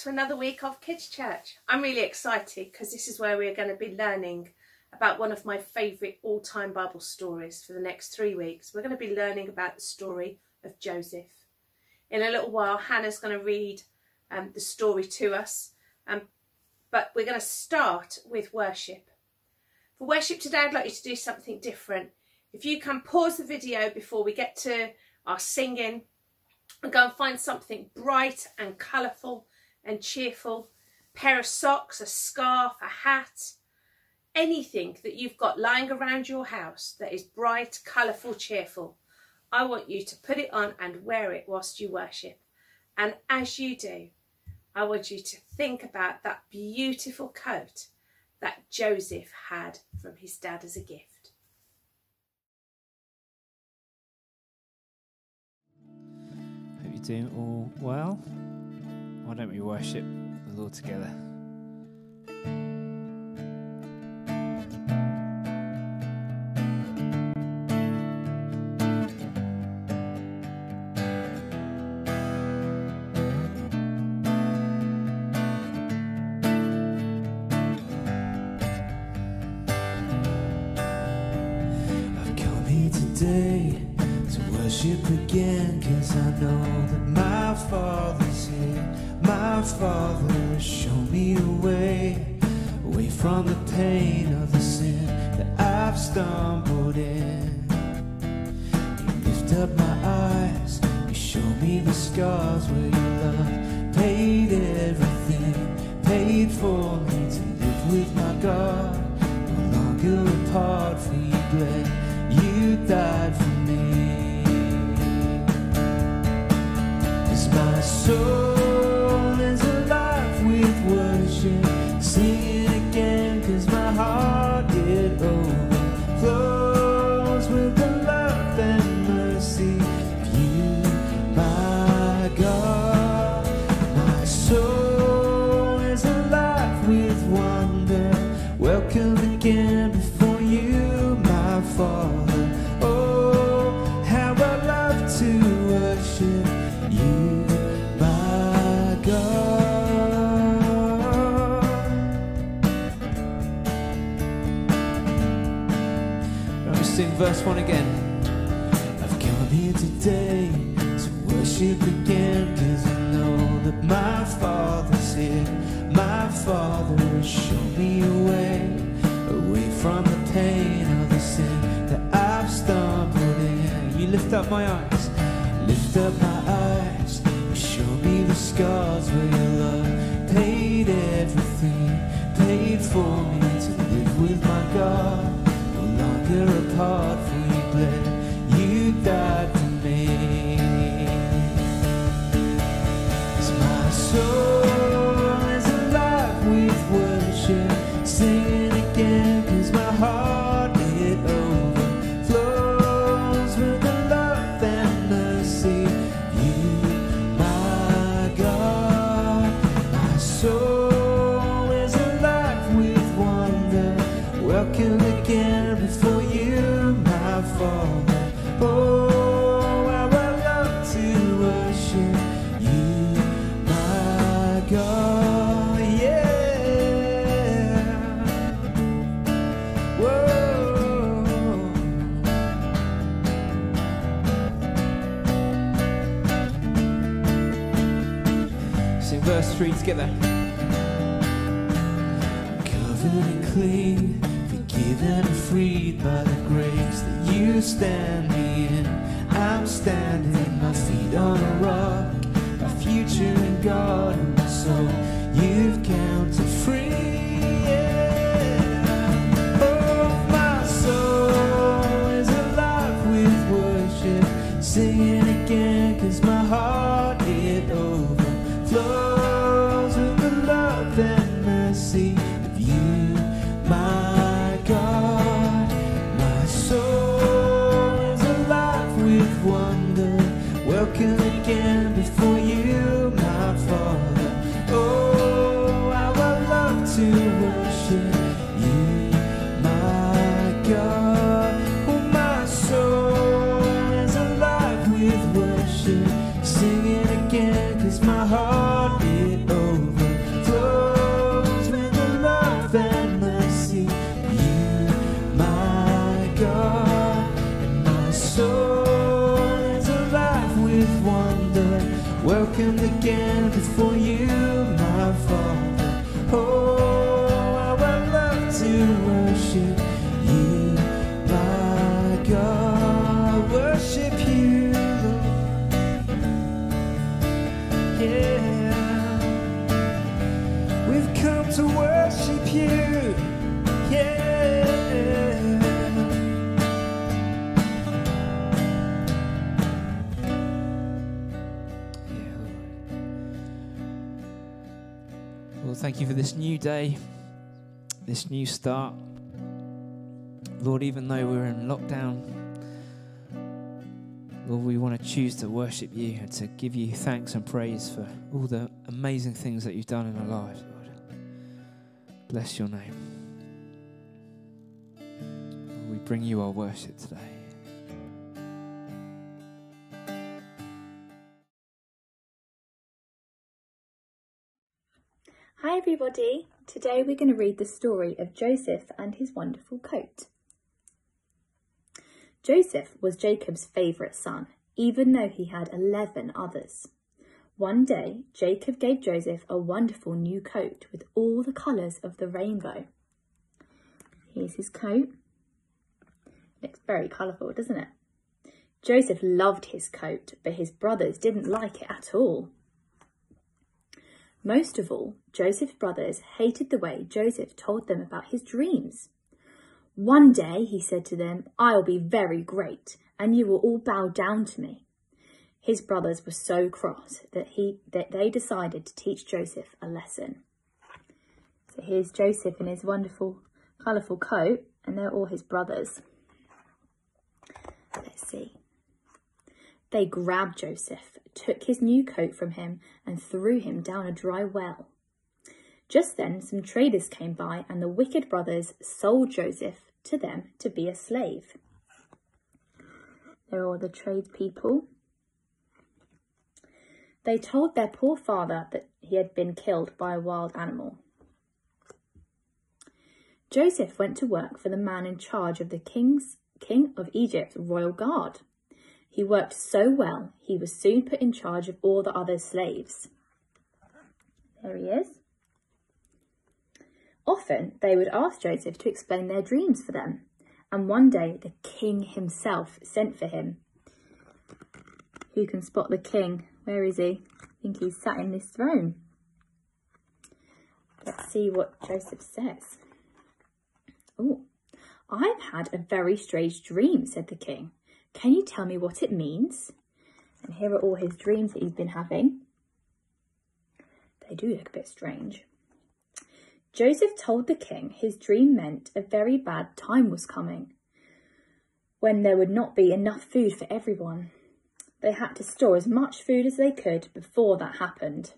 to another week of Kids Church. I'm really excited because this is where we're going to be learning about one of my favourite all-time Bible stories for the next 3 weeks. We're going to be learning about the story of Joseph. In a little while, Hannah's going to read the story to us, but we're going to start with worship. For worship today, I'd like you to do something different. If you can pause the video before we get to our singing, and go and find something bright and colourful and cheerful, a pair of socks, a scarf, a hat, anything that you've got lying around your house that is bright, colourful, cheerful. I want you to put it on and wear it whilst you worship. And as you do, I want you to think about that beautiful coat that Joseph had from his dad as a gift. Doing all well? Why don't we worship the Lord together? I've come here today to worship again, 'cause I know that my Father's here. My Father has shown me a way, away from the pain of the sin that I've stumbled in. You lift up my eyes, you show me the scars where your love paid everything, paid for me to live with my God. No longer apart, for you bled, you died for me. My soul is alive with worship, sing it again, 'cause my heart it overflows with the love and mercy of you, my God. My soul is alive with wonder, welcome again before you, my Father. Oh, how I love to worship you, my God. Let me sing verse 1 again. I've come here today to worship again, 'cause I know that my Father's here. My Father has shown me a way, away from the pain of the sin that I've stumbled in. You lift up my eyes. Lift up my eyes, you show me the scars where your love paid everything, paid for me to live with my God. No longer apart, for you bled, you died for me. 'Cause my soul is alive with worship, sing it again, 'cause my heart it overflows with the love and mercy of you, my God. My soul is alive with wonder, welcome again before you, my Father. Oh, how I love to worship you, my God. Yeah. Whoa. Sing verse 3 together. Covered and clean, forgiven and freed by the grace that you stand me in. I'm standing, my feet on a rock, my future in God and my soul you've counted free. Yeah. Oh, my soul is alive with worship, sing it again, 'cause my heart it overflows with the love and mercy of you, my God. My soul is alive with wonder, welcome again before you, my Father. Oh, how I love to stand again before you, my Father. Oh, how I love to worship you, my God. Worship you, Lord. Yeah, we've come to worship you. Yeah. Lord, thank you for this new day, this new start. Lord, even though we're in lockdown, Lord, we want to choose to worship you and to give you thanks and praise for all the amazing things that you've done in our lives, Lord. Bless your name. Lord, we bring you our worship today. Hi everybody, today we're going to read the story of Joseph and his wonderful coat. Joseph was Jacob's favourite son, even though he had 11 others. One day, Jacob gave Joseph a wonderful new coat with all the colours of the rainbow. Here's his coat. Looks very colourful, doesn't it? Joseph loved his coat, but his brothers didn't like it at all. Most of all, Joseph's brothers hated the way Joseph told them about his dreams. One day, he said to them, "I'll be very great, and you will all bow down to me." His brothers were so cross that they decided to teach Joseph a lesson. So here's Joseph in his wonderful, colourful coat, and they're all his brothers. Let's see. They grabbed Joseph, took his new coat from him and threw him down a dry well. Just then some traders came by and the wicked brothers sold Joseph to them to be a slave. They're all the tradespeople. They told their poor father that he had been killed by a wild animal. Joseph went to work for the man in charge of the king of Egypt's royal guard. He worked so well, he was soon put in charge of all the other slaves. There he is. Often they would ask Joseph to explain their dreams for them, and one day the king himself sent for him. Who can spot the king? Where is he? I think he's sat in this throne. Let's see what Joseph says. "Oh, I've had a very strange dream," said the king. "Can you tell me what it means?" And here are all his dreams that he's been having. They do look a bit strange. Joseph told the king his dream meant a very bad time was coming, when there would not be enough food for everyone. They had to store as much food as they could before that happened.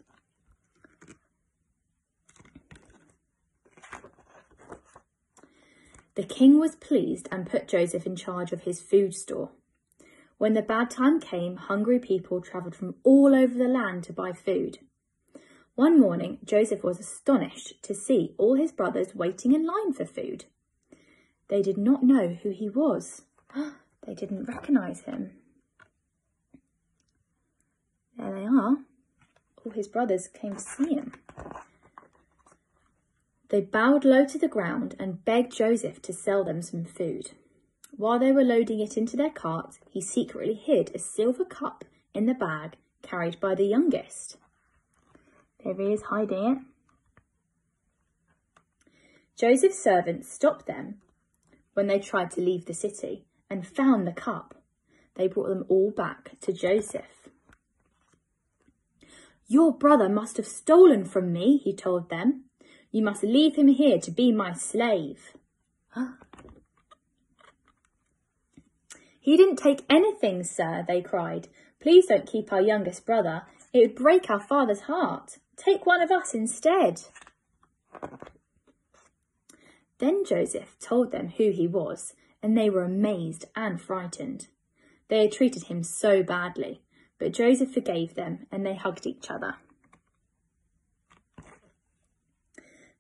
The king was pleased and put Joseph in charge of his food store. When the bad time came, hungry people travelled from all over the land to buy food. One morning, Joseph was astonished to see all his brothers waiting in line for food. They did not know who he was. They didn't recognise him. There they are. All his brothers came to see him. They bowed low to the ground and begged Joseph to sell them some food. While they were loading it into their cart, he secretly hid a silver cup in the bag carried by the youngest. There he is hiding it. Joseph's servants stopped them when they tried to leave the city and found the cup. They brought them all back to Joseph. "Your brother must have stolen from me," he told them. "You must leave him here to be my slave." "He didn't take anything, sir," they cried. "Please don't keep our youngest brother. It would break our father's heart. Take one of us instead." Then Joseph told them who he was, and they were amazed and frightened. They had treated him so badly, but Joseph forgave them and they hugged each other.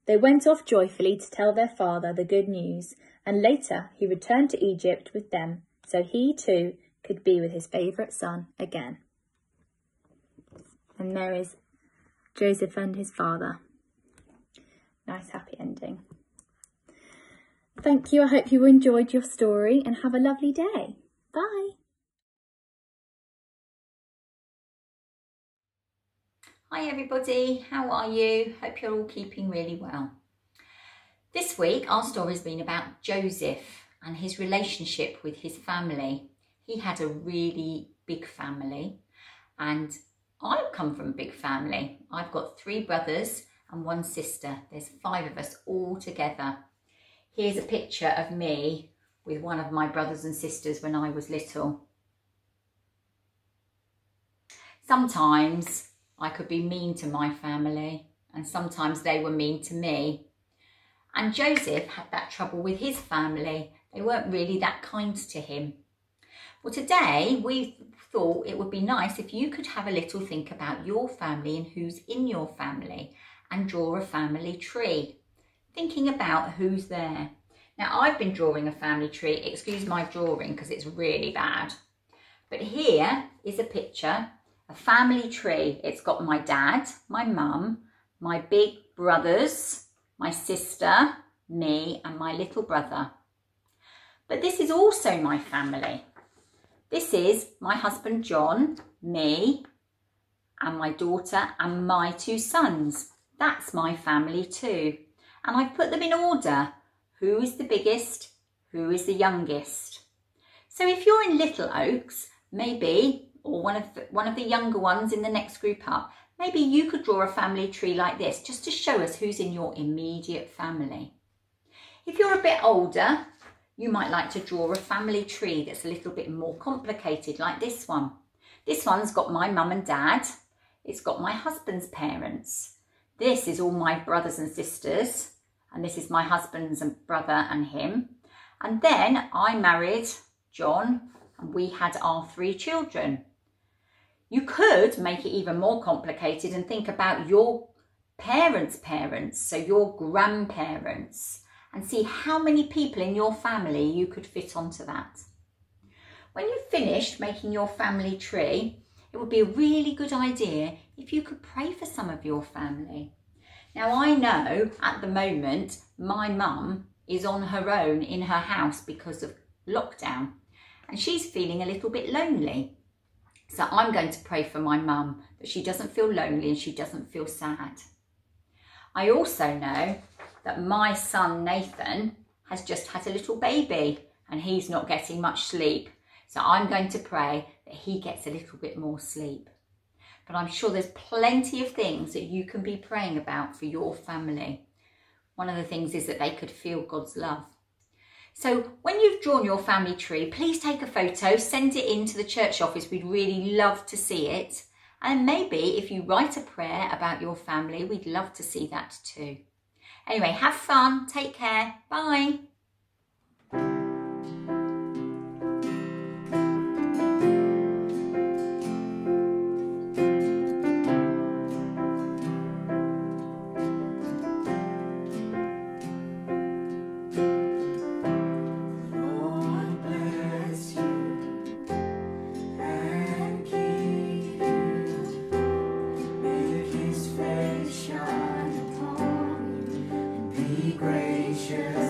They went off joyfully to tell their father the good news, and later he returned to Egypt with them so he too could be with his favourite son again. And there is Joseph and his father. Nice happy ending. Thank you. I hope you enjoyed your story and have a lovely day. Bye. Hi everybody, how are you? Hope you're all keeping really well. This week our story's been about Joseph and his relationship with his family. He had a really big family, and I've come from a big family. I've got 3 brothers and 1 sister. There's 5 of us all together. Here's a picture of me with one of my brothers and sisters when I was little. Sometimes I could be mean to my family, and sometimes they were mean to me. And Joseph had that trouble with his family. They weren't really that kind to him. Well, today we thought it would be nice if you could have a little think about your family and who's in your family, and draw a family tree, thinking about who's there. Now, I've been drawing a family tree. Excuse my drawing because it's really bad. But here is a picture. A family tree. It's got my dad, my mum, my big brothers, my sister, me and my little brother. But this is also my family. This is my husband John, me and my daughter and my 2 sons. That's my family too. And I've put them in order. Who is the biggest? Who is the youngest? So if you're in Little Oaks, maybe, or one of the younger ones in the next group up, maybe you could draw a family tree like this, just to show us who's in your immediate family. If you're a bit older, you might like to draw a family tree that's a little bit more complicated, like this one. This one's got my mum and dad. It's got my husband's parents. This is all my brothers and sisters, and this is my husband's brother and him. And then I married John, and we had our 3 children. You could make it even more complicated and think about your parents' parents, so your grandparents, and see how many people in your family you could fit onto that. When you've finished making your family tree, it would be a really good idea if you could pray for some of your family. Now, I know at the moment my mum is on her own in her house because of lockdown, and she's feeling a little bit lonely. So I'm going to pray for my mum, that she doesn't feel lonely and she doesn't feel sad. I also know that my son Nathan has just had a little baby and he's not getting much sleep. So I'm going to pray that he gets a little bit more sleep. But I'm sure there's plenty of things that you can be praying about for your family. One of the things is that they could feel God's love. So when you've drawn your family tree, please take a photo, send it in to the church office. We'd really love to see it. And maybe if you write a prayer about your family, we'd love to see that too. Anyway, have fun, take care, bye. Gracious.